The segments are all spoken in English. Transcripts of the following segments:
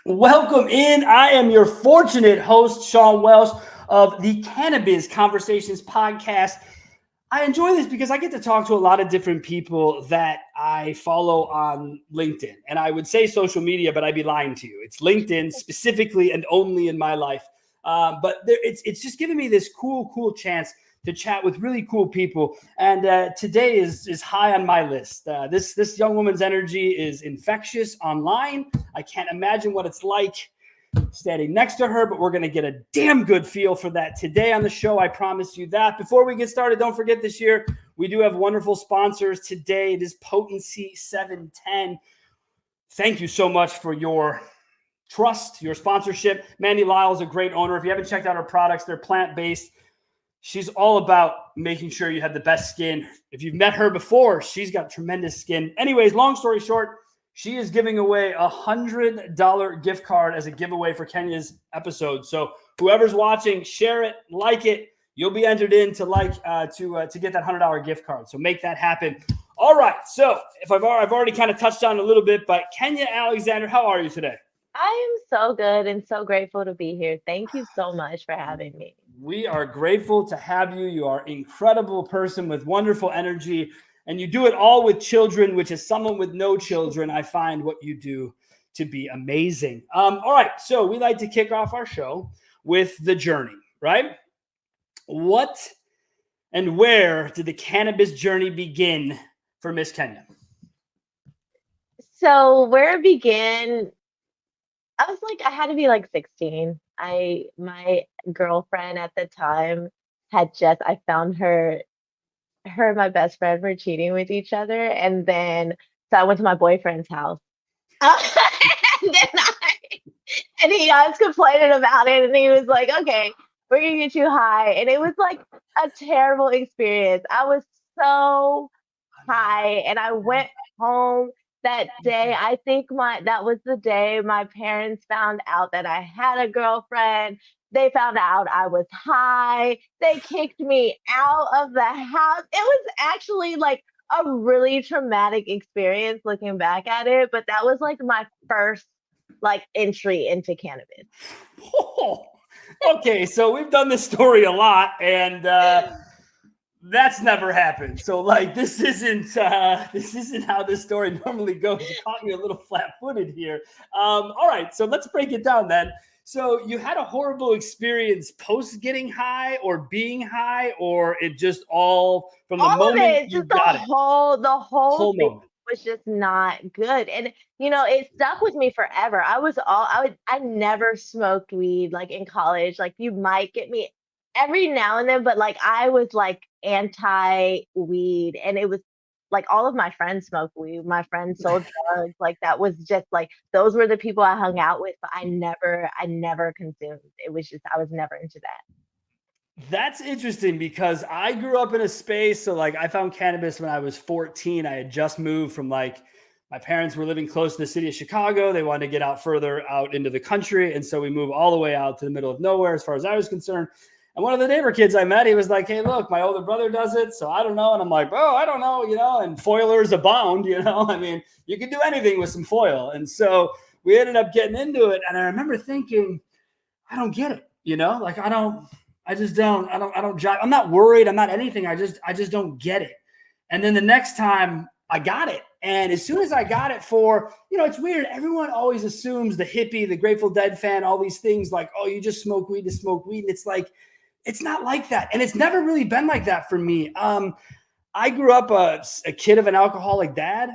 Welcome in. I am your fortunate host, Sean Welsh of the Cannabiz Conversations podcast. I enjoy this because I get to talk to a lot of different people that I follow on LinkedIn. And I would say social media, but I'd be lying to you. It's LinkedIn specifically and only in my life. It's just giving me this cool chance to chat with really cool people. And today is high on my list. This young woman's energy is infectious online. I can't imagine what it's like standing next to her, but we're going to get a damn good feel for that today on the show. I promise you that. Before we get started, don't forget this year, we do have wonderful sponsors today. It is Potency 710. Thank you so much for your trust, your sponsorship. Mandy Lyle is a great owner. If you haven't checked out her products, they're plant-based. She's all about making sure you have the best skin. If you've met her before, she's got tremendous skin. Anyways, long story short, she is giving away a $100 gift card as a giveaway for Kenya's episode. So whoever's watching, share it, like it. You'll be entered in to get that $100 gift card. So make that happen. All right. So if I've already kind of touched on a little bit, but Kenya Alexander, how are you today? I am so good and so grateful to be here. Thank you so much for having me. We are grateful to have you. You are an incredible person with wonderful energy, and you do it all with children, which is someone with no children. I find what you do to be amazing. All right, so we like to kick off our show with the journey, right? What and where did the cannabis journey begin for Miss Kenya? So where it began, I had to be like 16. My girlfriend at the time I found her and my best friend were cheating with each other. And then, so I went to my boyfriend's house. And then I was complaining about it. And he was like, okay, we're going to get you high. And it was like a terrible experience. I was so high and I went home that day. I think that was the day my parents found out that I had a girlfriend. They found out I was high. They kicked me out of the house. It was actually like a really traumatic experience looking back at it, but that was like my first like entry into cannabis. Oh, okay, so we've done this story a lot, and that's never happened. So like this isn't how this story normally goes. You caught me a little flat-footed here. All right, so let's break it down then. So you had a horrible experience post getting high or being high, or it just all from the All of moment it, you just got it, the whole whole thing moment. was just not good. And it stuck with me forever. I never smoked weed like in college. Like you might get me every now and then, but like I was like anti weed, and it was like all of my friends smoked weed. My friends sold drugs. Like that was just like those were the people I hung out with, but I never consumed. It was just I was never into that. That's interesting because I grew up in a space. So, like, I found cannabis when I was 14. I had just moved from my parents were living close to the city of Chicago. They wanted to get out further out into the country. And so we moved all the way out to the middle of nowhere as far as I was concerned. And one of the neighbor kids I met, he was like, hey, look, my older brother does it. So I don't know. And I'm like, bro, I don't know, and foilers abound, I mean, you can do anything with some foil. And so we ended up getting into it. And I remember thinking, I don't get it, like I don't jive. I'm not worried. I'm not anything. I just don't get it. And then the next time I got it. And as soon as I got it it's weird. Everyone always assumes the hippie, the Grateful Dead fan, all these things like, oh, you just smoke weed to smoke weed. And it's like, it's not like that. And it's never really been like that for me. I grew up a kid of an alcoholic dad,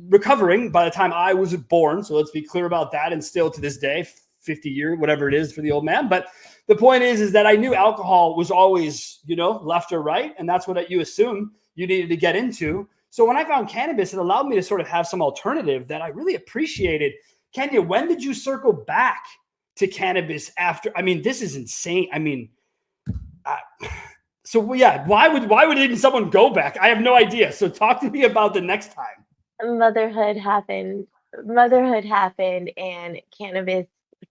recovering by the time I was born. So let's be clear about that. And still to this day, 50 years, whatever it is for the old man. But the point is that I knew alcohol was always, left or right. And that's what you assume you needed to get into. So when I found cannabis, it allowed me to sort of have some alternative that I really appreciated. Kenya, when did you circle back to cannabis after? I mean, this is insane. I mean, so yeah, why would even someone go back? I have no idea. So talk to me about the next time. Motherhood happened. Motherhood happened, and cannabis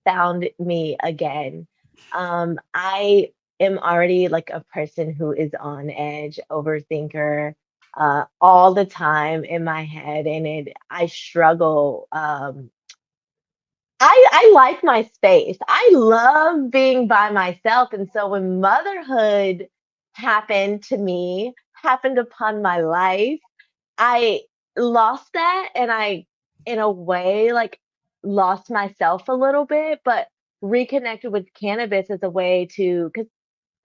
found me again. I am already like a person who is on edge, overthinker, all the time in my head, and I struggle I like my space. I love being by myself. And so when motherhood happened to me, happened upon my life, I lost that and I, in a way, like lost myself a little bit, but reconnected with cannabis as a way to, because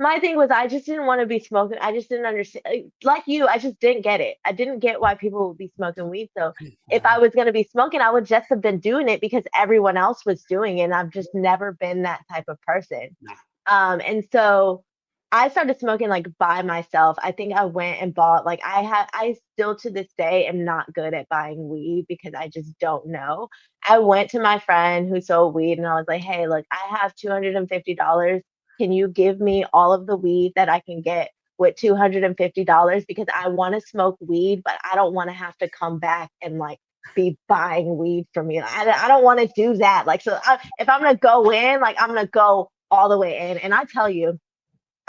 my thing was I just didn't want to be smoking. I just didn't understand. Like you, I just didn't get it. I didn't get why people would be smoking weed. So if I was going to be smoking, I would just have been doing it because everyone else was doing it. And I've just never been that type of person. And so I started smoking like by myself. I think I went and bought like I still to this day am not good at buying weed because I just don't know. I went to my friend who sold weed and I was like, "Hey, look, I have $250. Can you give me all of the weed that I can get with $250 because I want to smoke weed, but I don't want to have to come back and like be buying weed from you. I don't want to do that. Like, so if I'm going to go in, like, I'm going to go all the way in. And I tell you,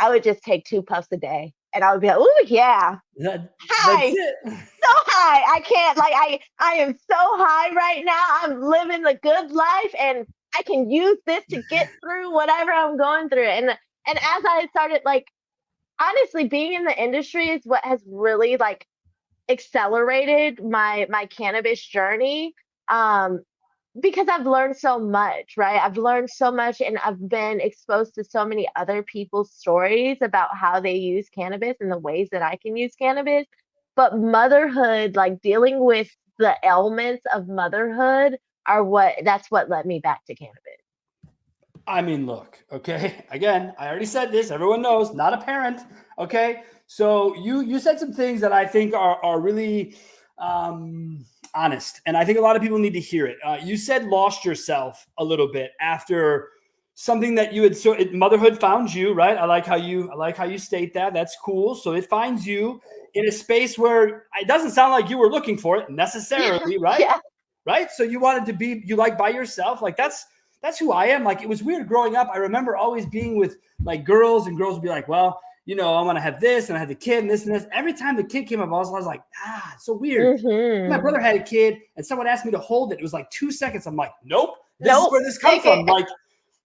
I would just take 2 puffs a day and I would be like, oh, yeah, That's hi, it. so high. I can't, like, I am so high right now. I'm living the good life and I can use this to get through whatever I'm going through. And as I started, like, honestly, being in the industry is what has really like accelerated my cannabis journey. Um, because I've learned so much, right? I've learned so much and I've been exposed to so many other people's stories about how they use cannabis and the ways that I can use cannabis. But motherhood, like dealing with the ailments of motherhood, are what that's what led me back to cannabis. I mean, look, okay. Again, I already said this. Everyone knows, not a parent. Okay. So you said some things that I think are really honest, and I think a lot of people need to hear it. You said lost yourself a little bit after something that you had. So motherhood found you, right? I like how you state that. That's cool. So it finds you in a space where it doesn't sound like you were looking for it necessarily, right? Yeah. Right. So you wanted to be you like by yourself, like that's who I am. Like it was weird growing up. I remember always being with like girls, and girls would be like, well, I want to have this, and I had the kid and this and this. Every time the kid came up, I was like, it's so weird. My Mm-hmm. brother had a kid, and someone asked me to hold it. It was like 2 seconds. I'm like, nope, this is Nope. where this comes Take from. it. Like,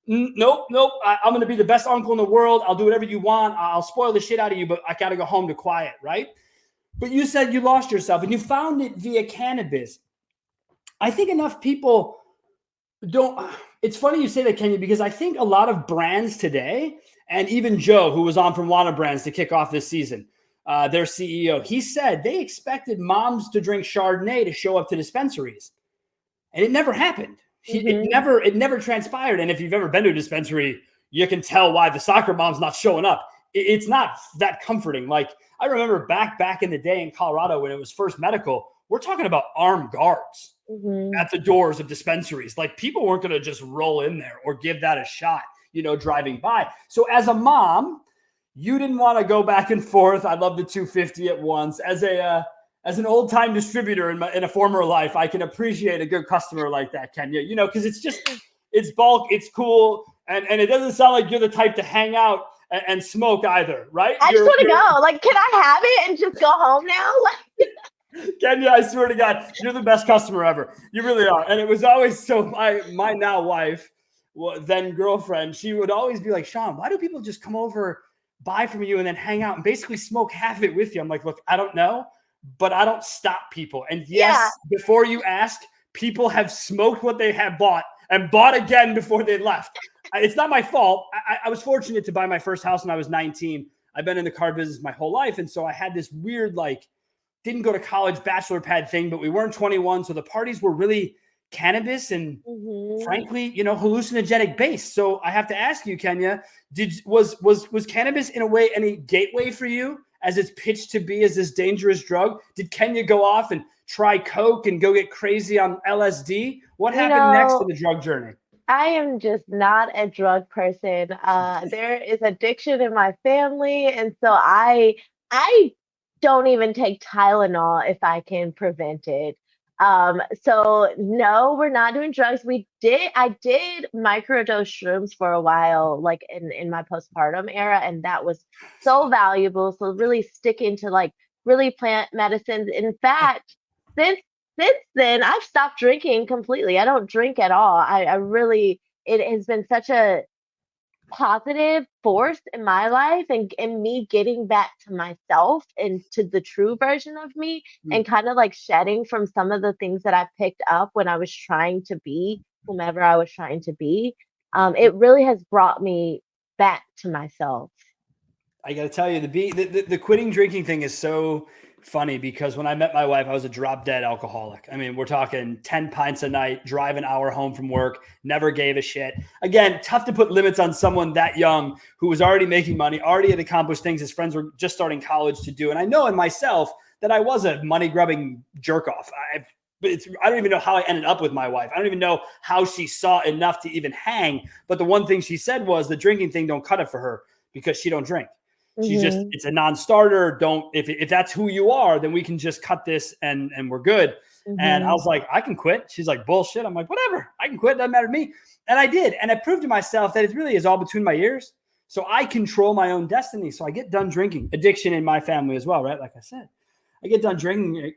nope, nope. I'm going to be the best uncle in the world. I'll do whatever you want. I'll spoil the shit out of you, but I got to go home to quiet, right? But you said you lost yourself and you found it via cannabis. I think enough people don't. It's funny you say that, Kenya, because I think a lot of brands today, and even Joe, who was on from Wana Brands to kick off this season, their CEO, he said they expected moms to drink Chardonnay to show up to dispensaries, and it never happened. Mm-hmm. It never transpired. And if you've ever been to a dispensary, you can tell why the soccer mom's not showing up. It's not that comforting. Like I remember back in the day in Colorado when it was first medical, we're talking about armed guards Mm-hmm. at the doors of dispensaries. Like people weren't going to just roll in there or give that a shot, driving by. So as a mom, you didn't want to go back and forth. I love the 250 at once. As an old time distributor in a former life, I can appreciate a good customer like that, Kenya. Because it's bulk, it's cool, and it doesn't sound like you're the type to hang out and smoke either, right? I just You're want to go. Like, can I have it and just go home now? Like, Kenya, I swear to God, you're the best customer ever. You really are. And it was always so my now wife, then girlfriend, she would always be like, Sean, why do people just come over, buy from you, and then hang out and basically smoke half of it with you? I'm like, look, I don't know, but I don't stop people. And yes, yeah. before you ask, people have smoked what they have bought and bought again before they left. It's not my fault. I was fortunate to buy my first house when I was 19. I've been in the car business my whole life. And so I had this weird, like, didn't go to college bachelor pad thing, but we weren't 21. So the parties were really cannabis and Mm-hmm. frankly, hallucinogenic based. So I have to ask you, Kenya, was cannabis in a way any gateway for you as it's pitched to be as this dangerous drug? Did Kenya go off and try coke and go get crazy on LSD? What You happened next in know, the drug journey? I am just not a drug person. There is addiction in my family, and so I don't even take Tylenol if I can prevent it. So no, we're not doing drugs. I did microdose shrooms for a while, like in my postpartum era, and that was so valuable. So really sticking to like really plant medicines. In fact, since since then, I've stopped drinking completely. I don't drink at all. I really, it has been such a positive force in my life and me getting back to myself and to the true version of me Mm. and kind of like shedding from some of the things that I picked up when I was trying to be whomever I was trying to be. It really has brought me back to myself. I got to tell you, the quitting drinking thing is so funny because when I met my wife, I was a drop dead alcoholic. I mean, we're talking 10 pints a night, drive an hour home from work, never gave a shit. Again, tough to put limits on someone that young who was already making money, already had accomplished things his friends were just starting college to do. And I know in myself that I was a money grubbing jerk off. I don't even know how I ended up with my wife. I don't even know how she saw enough to even hang. But the one thing she said was the drinking thing don't cut it for her because she don't drink. She's just, Hmm. it's a non-starter. Don't, if that's who you are, then we can just cut this and we're good. And I Hmm. was like, I can quit. She's like, bullshit. I'm like, whatever, I can quit. Doesn't matter to me. And I did. And I proved to myself that it really is all between my ears. So I control my own destiny. So I get done drinking. Addiction in my family as well, right? Like I said, I get done drinking.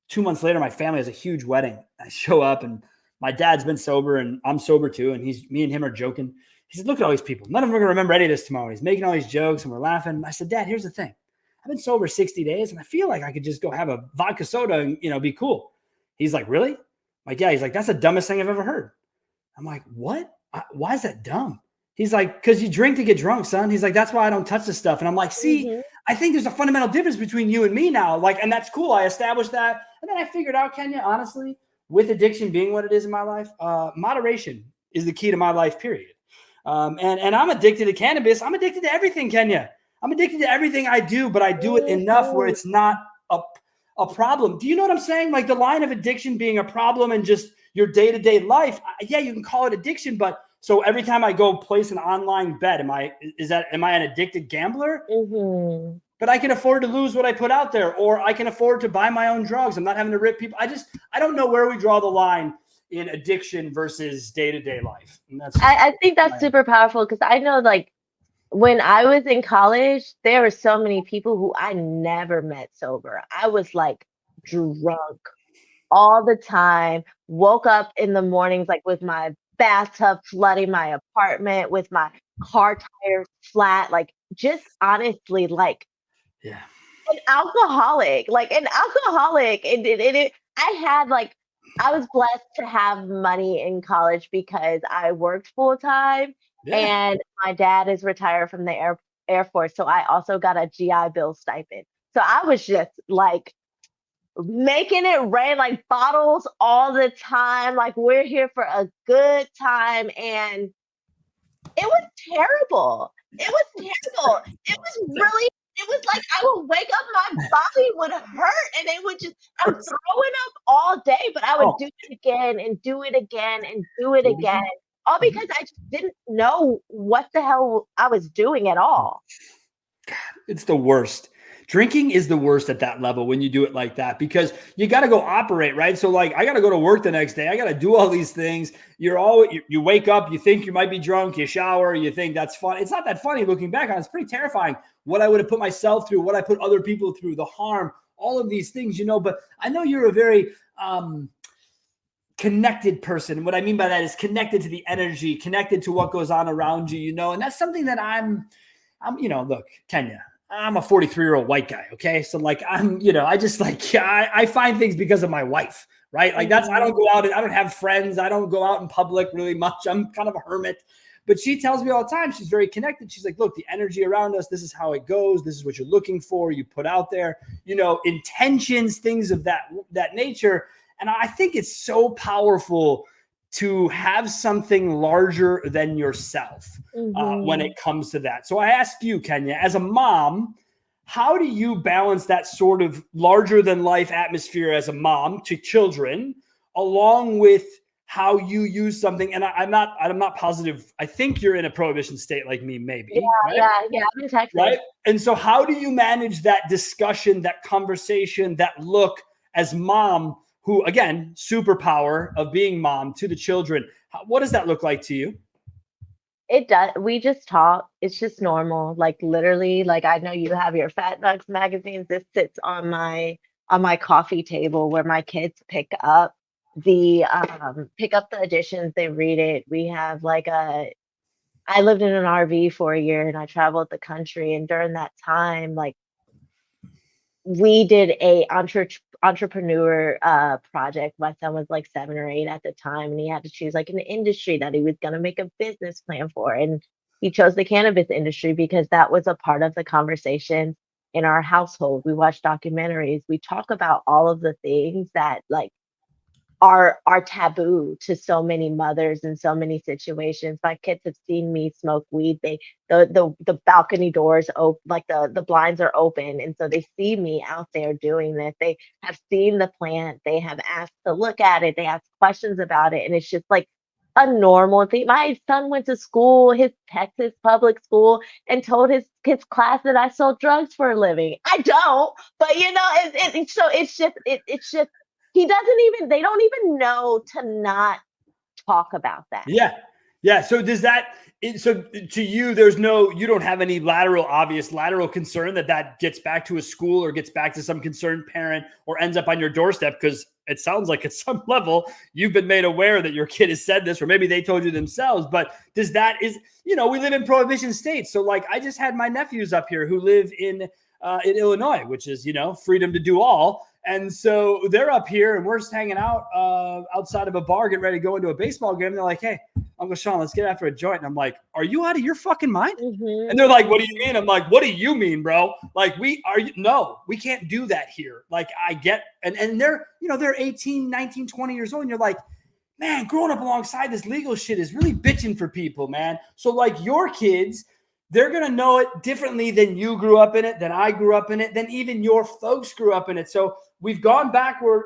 2 months later, my family has a huge wedding. I show up and my dad's been sober and I'm sober too. And me and him are joking. He said, look at all these people. None of them are going to remember any of this tomorrow. He's making all these jokes and we're laughing. I said, Dad, here's the thing. I've been sober 60 days and I feel like I could just go have a vodka soda and, be cool. He's like, really? I'm like, yeah. He's like, that's the dumbest thing I've ever heard. I'm like, what? Why is that dumb? He's like, because you drink to get drunk, son. He's like, that's why I don't touch this stuff. And I'm like, see, Hmm. I think there's a fundamental difference between you and me now. Like, and that's cool. I established that. And then I figured out, Kenya, honestly, with addiction being what it is in my life, moderation is the key to my life, period. And I'm addicted to cannabis. I'm addicted to everything, Kenya. I'm addicted to everything I do, but I do it enough where Hmm. it's not a problem. Do you know what I'm saying? Like the line of addiction being a problem and just your day-to-day life. Yeah, you can call it addiction, but so every time I go place an online bet, am I an addicted gambler? Hmm. But I can afford to lose what I put out there, or I can afford to buy my own drugs. I'm not having to rip people. I don't know where we draw the line in addiction versus day-to-day life. And that's just I think that's my super powerful because I know like when I was in college, there were so many people who I never met sober. I was like drunk all the time, woke up in the mornings like with my bathtub flooding my apartment, with my car tires flat, like just honestly like yeah. an alcoholic. I had like, I was blessed to have money in college because I worked full time Yeah. and my dad is retired from the Air Force. So I also got a GI Bill stipend. So I was just like making it rain like bottles all the time. Like we're here for a good time. And it was terrible. It was terrible. It was really, it was like I would wake up, my body would hurt, and it would just, I'm throwing up all day, but I would Oh, do it again and do it again and do it do it again. again. All Mhm. because I just didn't know what the hell I was doing at all. It's the worst. Drinking is the worst at that level when you do it like that because you got to go operate, right? So like I got to go to work the next day. I got to do all these things. You wake up, you think you might be drunk, you shower, you think that's fun. It's not that funny looking back on it. It's pretty terrifying what I would have put myself through, what I put other people through, the harm, all of these things, but I know you're a very connected person. What I mean by that is connected to the energy, connected to what goes on around you, and that's something that look, Kenya, I'm a 43-year-old white guy. Okay. So like, I just like, I find things because of my wife, right? Like I Mhm. don't go out and I don't have friends. I don't go out in public really much. I'm kind of a hermit, but she tells me all the time, she's very connected. She's like, look, the energy around us, this is how it goes. This is what you're looking for. You put out there, intentions, things of that nature. And I think it's so powerful to have something larger than yourself when Mhm. it comes to that. So I ask you, Kenya, as a mom, how do you balance that sort of larger than life atmosphere as a mom to children, along with how you use something? And I'm not positive. I think you're in a prohibition state like me, Yeah, maybe, right? yeah, yeah. I'm in Texas. Right. And so, how do you manage that discussion, that conversation, that look as mom, who, again, superpower of being mom to the children? What does that look like to you? It does. We just talk. It's just normal. Like literally, like I know you have your Fat Nugs magazines. This sits on my on my coffee table where my kids the pick up the editions, they read it. We have like I lived in an RV for a year and I traveled the country, and during that time, like we did a entrepreneur project. My son was like 7 or 8 at the time, and he had to choose like an industry that he was going to make a business plan for, and he chose the cannabis industry because that was a part of the conversation in our household. We watch documentaries, we talk about all of the things that like are taboo to so many mothers in so many situations. My kids have seen me smoke weed. The balcony doors open, like the blinds are open, and so they see me out there doing this. They have seen the plant. They have asked to look at it. They ask questions about it, and it's just like a normal thing. My son went to school, his Texas public school, and told his class that I sold drugs for a living. I don't, but so it's just he doesn't even they don't even know to not talk about that. Yeah. Yeah. So does that, so to you, you don't have any obvious lateral concern that gets back to a school or gets back to some concerned parent or ends up on your doorstep? Because it sounds like at some level you've been made aware that your kid has said this, or maybe they told you themselves. But we live in prohibition states. So like I just had my nephews up here who live in Illinois, which is, freedom to do all. And so they're up here and we're just hanging out outside of a bar, getting ready to go into a baseball game. And they're like, hey, Uncle Sean, let's get after a joint. And I'm like, are you out of your fucking mind? Mm-hmm. And they're like, what do you mean? I'm like, what do you mean, bro? Like, no, we can't do that here. Like I get, and they're 18, 19, 20 years old. And you're like, man, growing up alongside this legal shit is really bitching for people, man. So like your kids, they're going to know it differently than you grew up in it, than I grew up in it, than even your folks grew up in it. So we've gone not backward,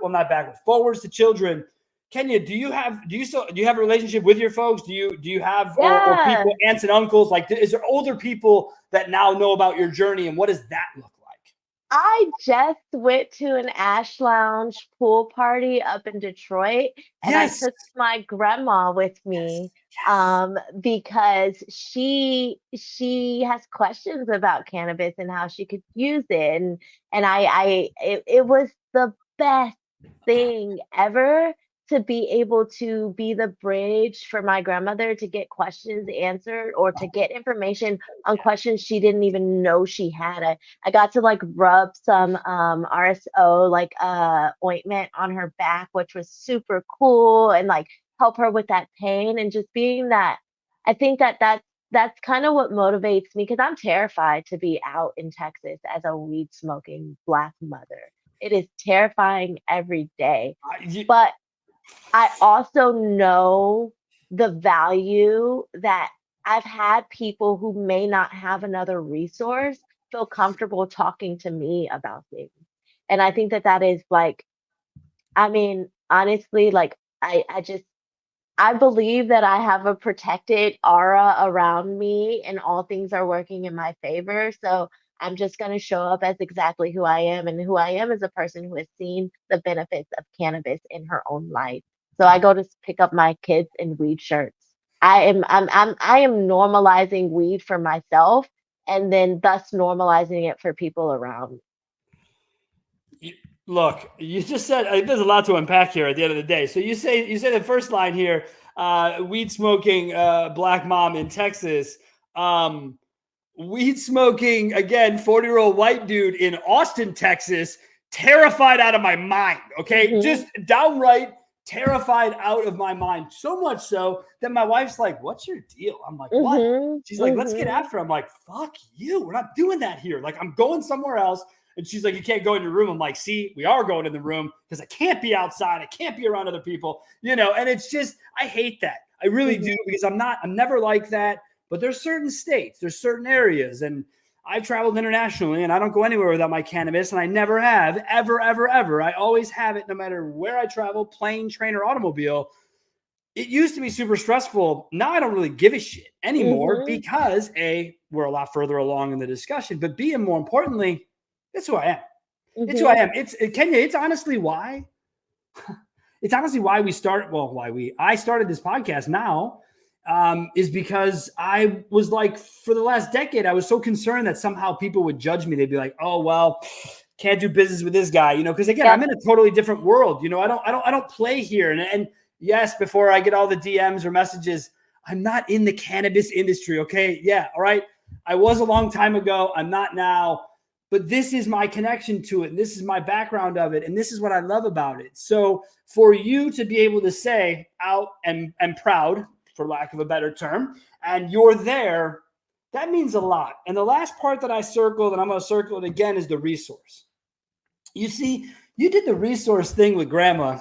forwards to children. Kenya, do you have a relationship with your folks? Do you have or people, aunts and uncles? Like, is there older people that now know about your journey, and what does that look like? I just went to an Ash Lounge pool party up in Detroit, and I took my grandma with me because she has questions about cannabis and how she could use it, and it was the best thing ever to be able to be the bridge for my grandmother to get questions answered or to get information on questions she didn't even know she had. I got to like rub some RSO like ointment on her back, which was super cool, and like help her with that pain, and just being that. I think that's kind of what motivates me, because I'm terrified to be out in Texas as a weed smoking Black mother. It is terrifying every day. But I also know the value that I've had people who may not have another resource feel comfortable talking to me about things. And I think that is like, I mean, honestly, like I believe that I have a protected aura around me and all things are working in my favor. So I'm just going to show up as exactly who I am. And who I am is a person who has seen the benefits of cannabis in her own life. So I go to pick up my kids in weed shirts. I am normalizing weed for myself, and then thus normalizing it for people around me. Look, you just said there's a lot to unpack here at the end of the day. So you say the first line here, weed smoking Black mom in Texas. Weed smoking, again, 40-year-old white dude in Austin, Texas, terrified out of my mind. Okay. Mm-hmm. Just downright terrified out of my mind. So much so that my wife's like, what's your deal? I'm like, what? Mm-hmm. She's like, let's get after it. I'm like, fuck you. We're not doing that here. Like, I'm going somewhere else. And she's like, you can't go in your room. I'm like, see, we are going in the room because I can't be outside. I can't be around other people, and it's just, I hate that. I really do, because I'm never like that. But there's certain states, there's certain areas, and I've traveled internationally, and I don't go anywhere without my cannabis, and I never have, ever, ever, ever. I always have it no matter where I travel, plane, train, or automobile. It used to be super stressful. Now I don't really give a shit anymore because A, we're a lot further along in the discussion, but B, and more importantly, it's who I am. It's who I am. Kenya, it's honestly why we started. Well, I started this podcast now. Is because I was like, for the last decade, I was so concerned that somehow people would judge me. They'd be like, oh, well, can't do business with this guy, because again, Yep. I'm in a totally different world. I don't play here. And yes, before I get all the DMs or messages, I'm not in the cannabis industry. Okay. Yeah. All right. I was a long time ago. I'm not now, but this is my connection to it. And this is my background of it. And this is what I love about it. So for you to be able to say out and proud, for lack of a better term, and you're there, that means a lot. And the last part that I circled, and I'm going to circle it again, is the resource. You see, you did the resource thing with grandma,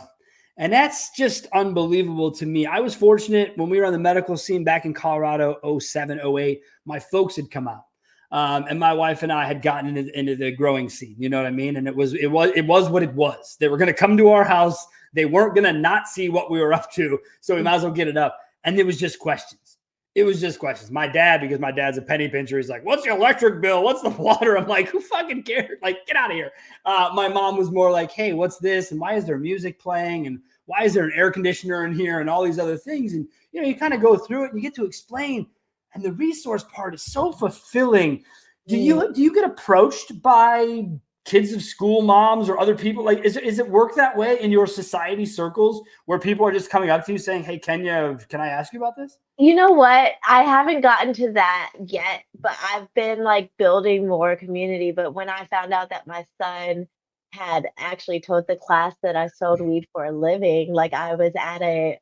and that's just unbelievable to me. I was fortunate when we were on the medical scene back in Colorado, 07, 08, my folks had come out. And my wife and I had gotten into the growing scene, you know what I mean? And it was what it was. They were going to come to our house. They weren't going to not see what we were up to. So we might as well get it up. And it was just questions. It was just questions. My dad, because my dad's a penny pincher, he's like, what's the electric bill? What's the water? I'm like, who fucking cares? Like, get out of here. My mom was more like, hey, what's this? And why is there music playing? And why is there an air conditioner in here? And all these other things. And, you kind of go through it and you get to explain. And the resource part is so fulfilling. Do you get approached by kids of school moms or other people? Like, is it work that way in your society circles where people are just coming up to you saying, hey, Kenya, can I ask you about this? You know what? I haven't gotten to that yet, but I've been like building more community. But when I found out that my son had actually told the class that I sold weed for a living, like I was at a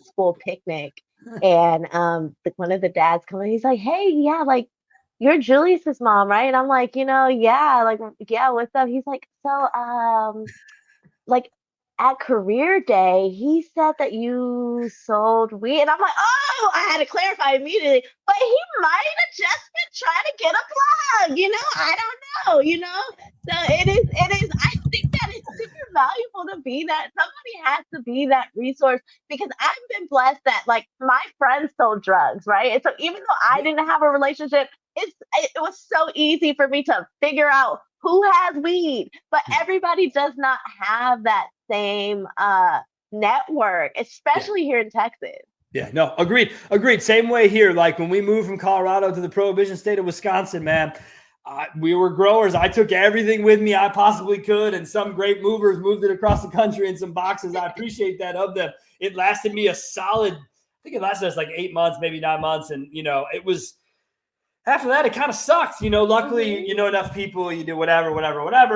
school picnic, and one of the dads coming, he's like, "Hey, yeah, like you're Julius's mom, right?" And I'm like, yeah, like yeah, what's up? He's like, so like at career day, he said that you sold weed. And I'm like, oh, I had to clarify immediately. But he might have just been trying to get a plug, I don't know. So it is, I think that it's super valuable to be that. Somebody has to be that resource, because I've been blessed that like my friends sold drugs, right? And so even though I didn't have a relationship, it was so easy for me to figure out who has weed, but everybody does not have that same network, especially here in Texas. Yeah, no, agreed. Same way here. Like when we moved from Colorado to the prohibition state of Wisconsin, man, we were growers. I took everything with me I possibly could, and some great movers moved it across the country in some boxes. I appreciate that of them. It lasted me a solid, I think it lasted us like 8 months, maybe 9 months. And, it was, after that, it kind of sucked. Luckily, enough people, you do whatever,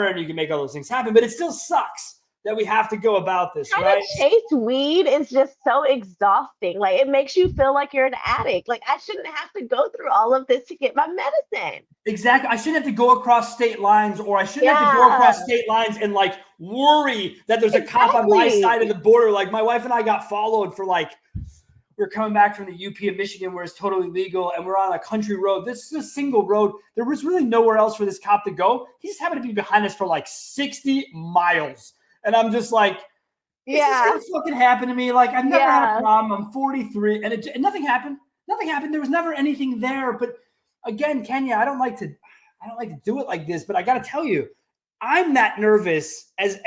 and you can make all those things happen. But it still sucks that we have to go about this, Trying right? to chase weed is just so exhausting. Like, it makes you feel like you're an addict. Like, I shouldn't have to go through all of this to get my medicine. Exactly. I shouldn't have to go across state lines, or I shouldn't have to go across state lines and like worry that there's a cop on my side of the border. Like my wife and I got followed for like, we're coming back from the UP of Michigan where it's totally legal, and we're on a country road. This is a single road. There was really nowhere else for this cop to go. He just happened to be behind us for like 60 miles. And I'm just like, is this gonna fucking happen to me? Like, I've never had a problem. I'm 43, and nothing happened. Nothing happened. There was never anything there. But again, Kenya, I don't like to do it like this, but I got to tell you, I'm that nervous as,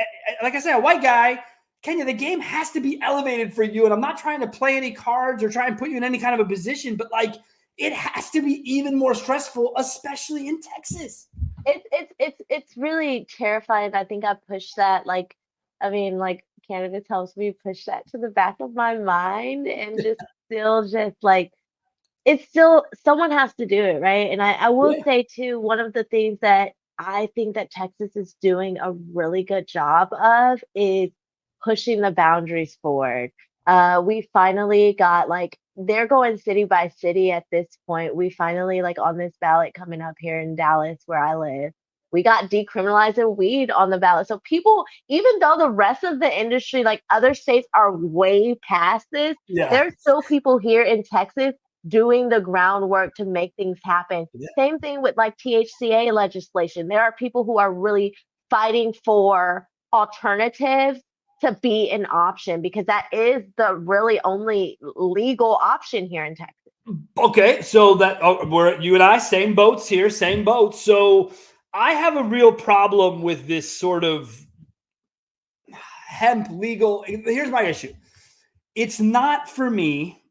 like I said, a white guy. Kenya, the game has to be elevated for you. And I'm not trying to play any cards or try and put you in any kind of a position, but like it has to be even more stressful, especially in Texas. It's really terrifying. I think I pushed that, like cannabis helps me push that to the back of my mind, and just like, it's still, someone has to do it, right? And I will say too, one of the things that I think that Texas is doing a really good job of is pushing the boundaries forward. We finally got, like, they're going city by city at this point. We finally, like, on this ballot coming up here in Dallas where I live, we got decriminalizing weed on the ballot. So people, even though the rest of the industry, like other states, are way past this, there's still people here in Texas doing the groundwork to make things happen. Same thing with like THCA legislation. There are people who are really fighting for alternatives to be an option, because that is the really only legal option here in Texas. Okay, so that we're, you and I, same boats here, same boat. So I have a real problem with this sort of hemp legal. Here's my issue. It's not for me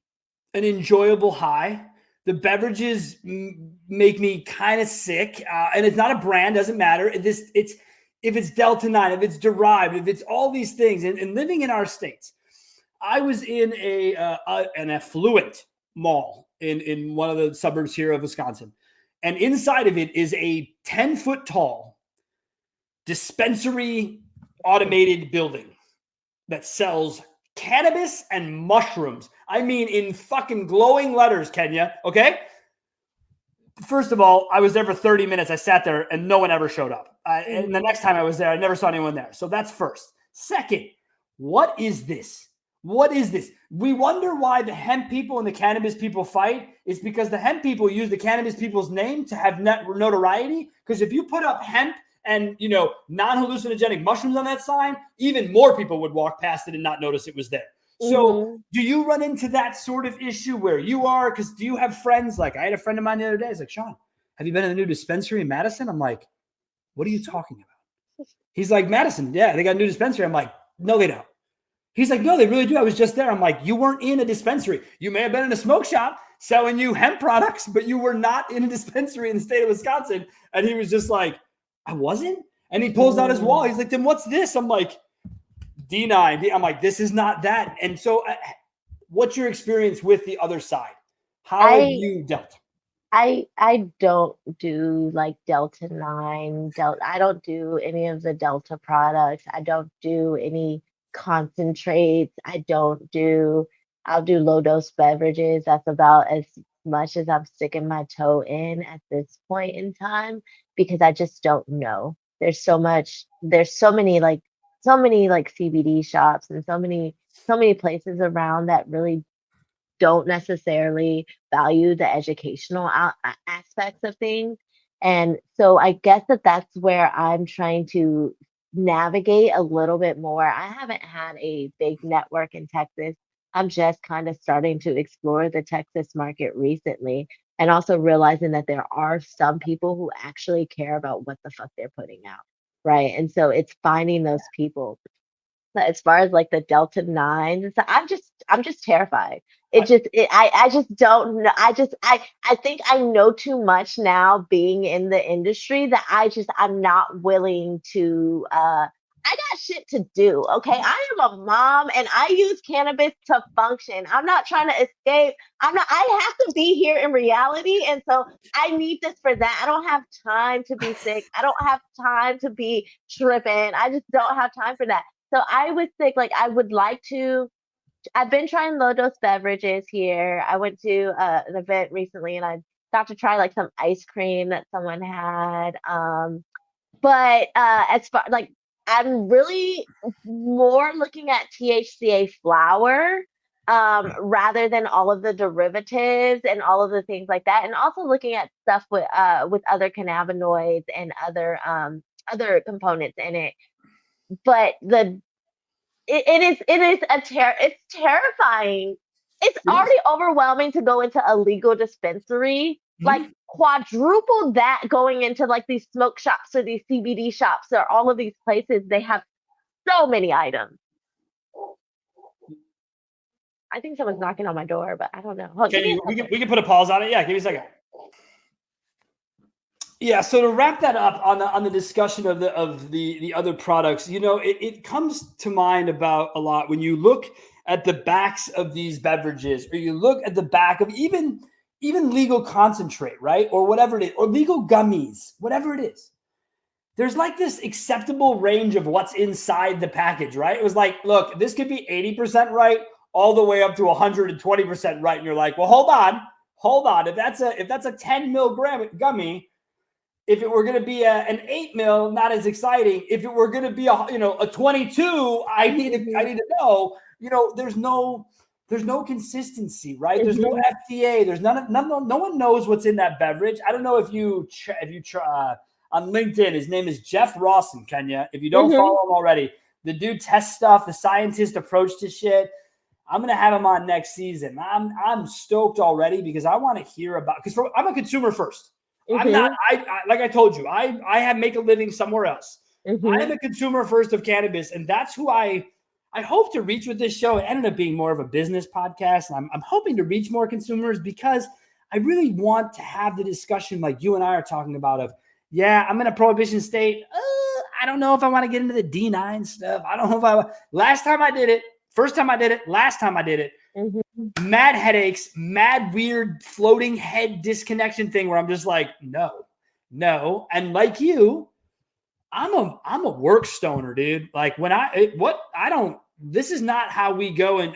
an enjoyable high. The beverages make me kind of sick, and it's not a brand, doesn't matter. if it's Delta 9, if it's derived, if it's all these things, and living in our states, I was in an affluent mall in one of the suburbs here of Wisconsin. And inside of it is a 10-foot tall dispensary automated building that sells cannabis and mushrooms. I mean, in fucking glowing letters, Kenya. Okay. First of all, I was there for 30 minutes. I sat there and no one ever showed up. And the next time I was there, I never saw anyone there. So that's first. Second, what is this? What is this? We wonder why the hemp people and the cannabis people fight. Is because the hemp people use the cannabis people's name to have notoriety. Because if you put up hemp and, non-hallucinogenic mushrooms on that sign, even more people would walk past it and not notice it was there. So do you run into that sort of issue where you are? Because do you have friends? Like I had a friend of mine the other day. He's like, Sean, have you been to the new dispensary in Madison? I'm like, what are you talking about? He's like, Madison. Yeah, they got a new dispensary. I'm like, no, they don't. He's like, no, they really do. I was just there. I'm like, you weren't in a dispensary. You may have been in a smoke shop selling you hemp products, but you were not in a dispensary in the state of Wisconsin. And he was just like, I wasn't. And he pulls out his wall. He's like, then what's this? I'm like, D9. I'm like, this is not that. And so what's your experience with the other side? How have you dealt? I don't do like Delta 9. I don't do any of the Delta products. I don't do any concentrates. I'll do low dose beverages. That's about as much as I'm sticking my toe in at this point in time, because I just don't know. There's so many CBD shops and so many places around that really don't necessarily value the educational aspects of things. And so I guess that's where I'm trying to navigate a little bit more. I haven't had a big network in Texas. I'm just kind of starting to explore the Texas market recently, and also realizing that there are some people who actually care about what the fuck they're putting out. Right. And so it's finding those people. But as far as like the Delta 9, so I'm just terrified. I just don't know. I think I know too much now being in the industry that I'm not willing to I got shit to do. Okay. I am a mom and I use cannabis to function. I'm not trying to escape. I have to be here in reality. And so I need this for that. I don't have time to be sick. I don't have time to be tripping. I just don't have time for that. So I was sick. Like I've been trying low dose beverages here. I went to an event recently and I got to try like some ice cream that someone had. But as far like I'm really more looking at THCA flower rather than all of the derivatives and all of the things like that, and also looking at stuff with other cannabinoids and other components in it. But it's terrifying. It's already overwhelming to go into a legal dispensary. Like quadruple that going into like these smoke shops or these CBD shops or all of these places. They have so many items. I think someone's knocking on my door, but I don't know. We can put a pause on it. Yeah, give me a second. Yeah, so to wrap that up on the discussion of the other products, it comes to mind about a lot when you look at the backs of these beverages, or you look at the back of even legal concentrate, right? Or whatever it is, or legal gummies, whatever it is. There's like this acceptable range of what's inside the package, right? It was like, look, this could be 80% right, all the way up to 120% right. And you're like, well, hold on. If that's a 10 milligram gummy, if it were going to be an 8 mil, not as exciting. If it were going to be a 22, I need to know. There's no consistency, right? There's no FDA. There's no one knows what's in that beverage. I don't know if you try on LinkedIn. His name is Jeff Rawson, Kenya. If you don't follow him already, the dude tests stuff. The scientist approach to shit. I'm gonna have him on next season. I'm stoked already because I want to hear about. Because I'm a consumer first. I'm not. I like I told you. I have make a living somewhere else. I am a consumer first of cannabis, and that's who I hope to reach with this show. It ended up being more of a business podcast, and I'm hoping to reach more consumers because I really want to have the discussion like you and I are talking about. I'm in a prohibition state. I don't know if I want to get into the D9 stuff. I don't know if last time I did it, first time I did it, last time I did it, mad headaches, mad weird floating head disconnection thing where I'm just like, no. And like you, I'm a work stoner, dude. Like when this is not how we go. And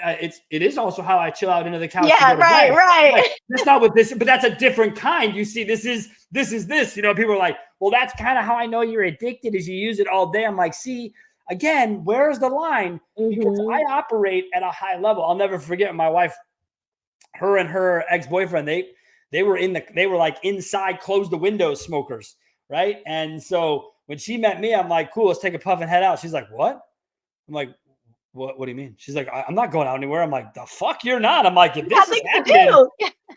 it is also how I chill out into the couch. Yeah, right. Like, that's not what this, but that's a different kind. You see, this is this, people are like, well, that's kind of how I know you're addicted is you use it all day. I'm like, see, again, where's the line? Because I operate at a high level. I'll never forget my wife, her and her ex-boyfriend, they were like inside, close the windows smokers. Right. And so when she met me, I'm like, cool, let's take a puff and head out. She's like, what? I'm like, what do you mean? She's like, I'm not going out anywhere. I'm like, the fuck you're not. I'm like, if this is happening,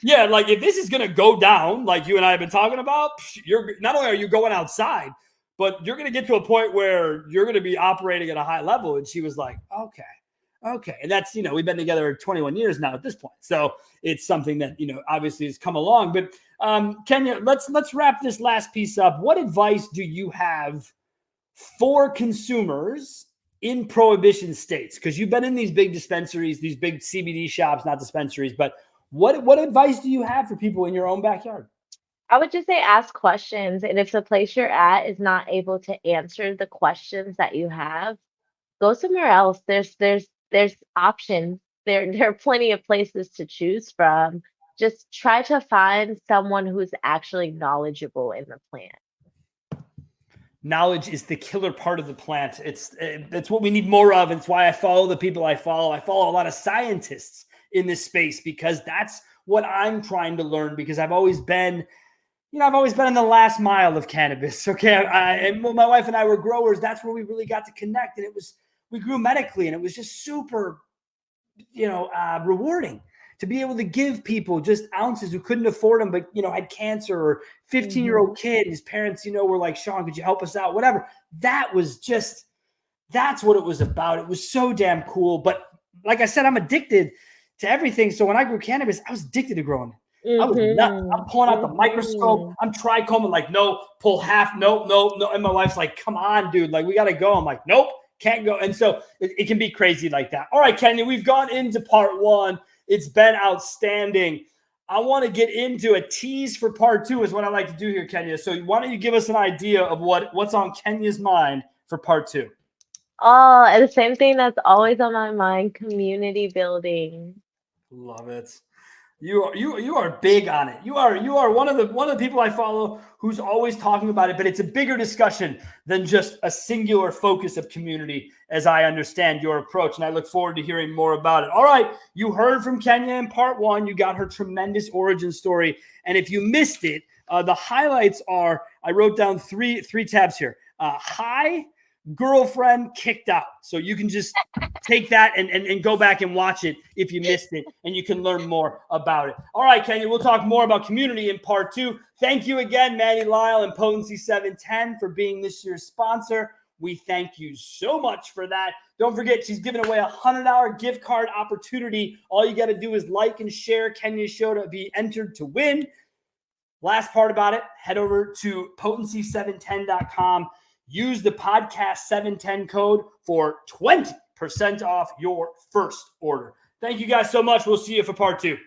yeah, like if this is going to go down, like you and I have been talking about, you're not only are you going outside, but you're going to get to a point where you're going to be operating at a high level. And she was like, okay. And that's, we've been together 21 years now at this point. So it's something that, obviously has come along. But Kenya, let's wrap this last piece up. What advice do you have for consumers in prohibition states? Because you've been in these big dispensaries, these big CBD shops, not dispensaries, but what advice do you have for people in your own backyard? I would just say ask questions. And if the place you're at is not able to answer the questions that you have, go somewhere else. There's options. There are plenty of places to choose from. Just try to find someone who's actually knowledgeable in the plant. Knowledge is the killer part of the plant. It's what we need more of. It's why I follow the people I follow. I follow a lot of scientists in this space because that's what I'm trying to learn, because I've always been in the last mile of cannabis. Okay. And when my wife and I were growers, that's where we really got to connect. And we grew medically, and it was just super, rewarding to be able to give people just ounces who couldn't afford them, but, had cancer, or 15-year-old kid, his parents, were like, Sean, could you help us out? Whatever. That's what it was about. It was so damn cool. But like I said, I'm addicted to everything. So when I grew cannabis, I was addicted to growing it. I was nuts. I'm pulling out the microscope. I'm trichoming, like, no, pull half. No. And my wife's like, come on, dude. Like, we got to go. I'm like, nope, can't go. And so it can be crazy like that. All right, Kenya, we've gone into part one. It's been outstanding. I want to get into a tease for part two is what I like to do here, Kenya. So why don't you give us an idea of what's on Kenya's mind for part two? Oh, and the same thing that's always on my mind, community building. Love it. You are big on it. You are one of the people I follow who's always talking about it, but it's a bigger discussion than just a singular focus of community, as I understand your approach. And I look forward to hearing more about it. All right. You heard from Kenya in part one. You got her tremendous origin story. And if you missed it, the highlights are, I wrote down three tabs here. Hi, girlfriend kicked out. So you can just take that and go back and watch it if you missed it, and you can learn more about it. All right, Kenya, we'll talk more about community in part two. Thank you again, Manny Lyle and Potency 710 for being this year's sponsor. We thank you so much for that. Don't forget, she's giving away a $100 gift card opportunity. All you got to do is like and share Kenya's show to be entered to win. Last part about it, head over to potency710.com. Use the podcast 710 code for 20% off your first order. Thank you guys so much. We'll see you for part two.